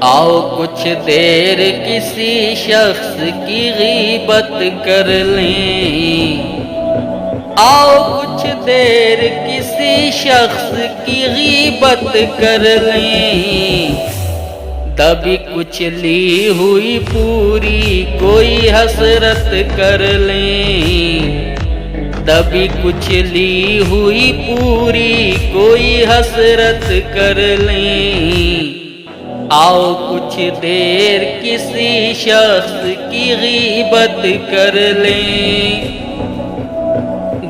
آؤ کچھ دیر کسی شخص کی غیبت کر لیں، آؤ کچھ دیر کسی شخص کی غیبت کر لیں، دبی کچھ لی ہوئی پوری کوئی حسرت کر لیں، دبی کچھ لی ہوئی پوری کوئی حسرت کر لیں، آؤ کچھ دیر کسی شخص کی غیبت کر لیں۔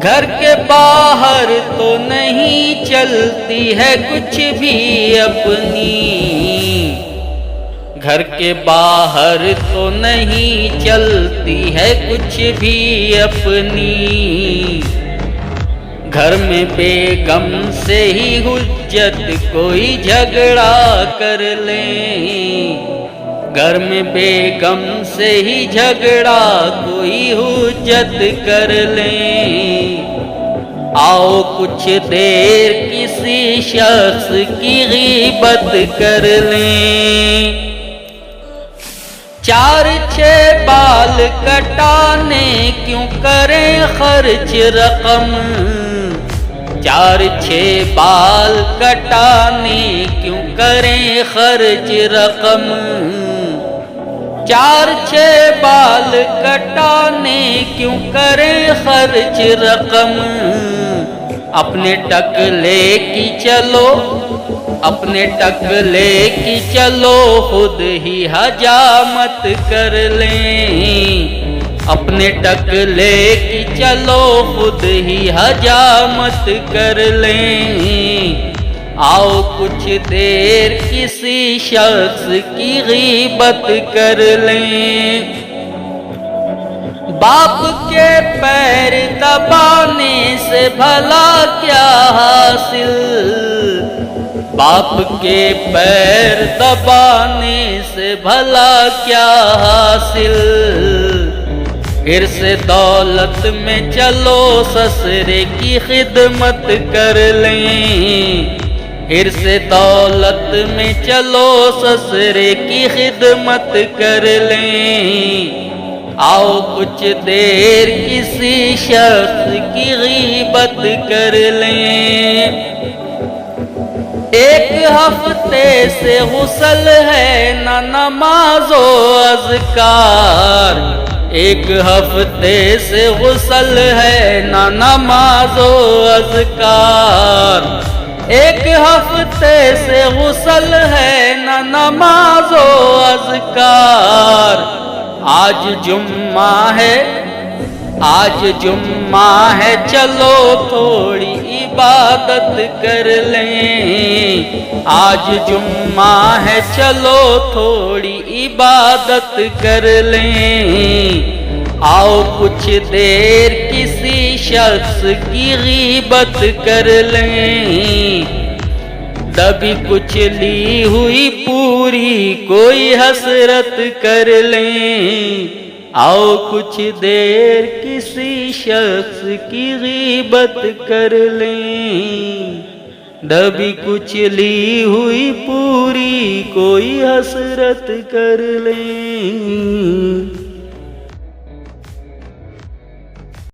گھر کے باہر تو نہیں چلتی ہے کچھ بھی اپنی، گھر کے باہر تو نہیں چلتی ہے کچھ بھی اپنی، گھر میں بیگم سے ہی حجت کوئی جھگڑا کر لیں، گھر میں بیگم سے ہی جھگڑا کوئی حجت کر لیں، آؤ کچھ دیر کسی شخص کی غیبت کر لیں۔ چار چھ بال کٹانے کیوں کریں خرچ رقم، چار چھ بال کٹانے کیوں کریں خرچ رقم، چار چھ بال کٹانے کیوں کریں خرچ رقم، اپنے ٹکلے کی چلو، اپنے ٹکلے کی چلو خود ہی حجامت کر لیں، اپنے ٹکلے کی چلو خود ہی حجامت کر لیں، آؤ کچھ دیر کسی شخص کی غیبت کر لیں۔ باپ کے پیر دبانے سے بھلا کیا حاصل، باپ کے پیر دبانے سے بھلا کیا حاصل، پھر سے دولت میں چلو سسرے کی خدمت کر لیں، پھر سے دولت میں چلو سسرے کی خدمت کر لیں، آؤ کچھ دیر کسی شخص کی غیبت کر لیں۔ ایک ہفتے سے غسل ہے نہ نماز و اذکار، ایک ہفتے سے غسل ہے نہ نماز و اذکار، ایک ہفتے سے غسل ہے نہ نماز و اذکار، آج جمعہ ہے، آج جمعہ ہے چلو تھوڑی عبادت کر لیں، آج جمعہ ہے چلو تھوڑی عبادت کر لیں، آؤ کچھ دیر کسی شخص کی غیبت کر لیں، دبی کچھ لی ہوئی پوری کوئی حسرت کر لیں، آؤ کچھ دیر کسی شخص کی غیبت کر لیں، دبی کچھ لی ہوئی پوری کوئی حسرت کر لیں۔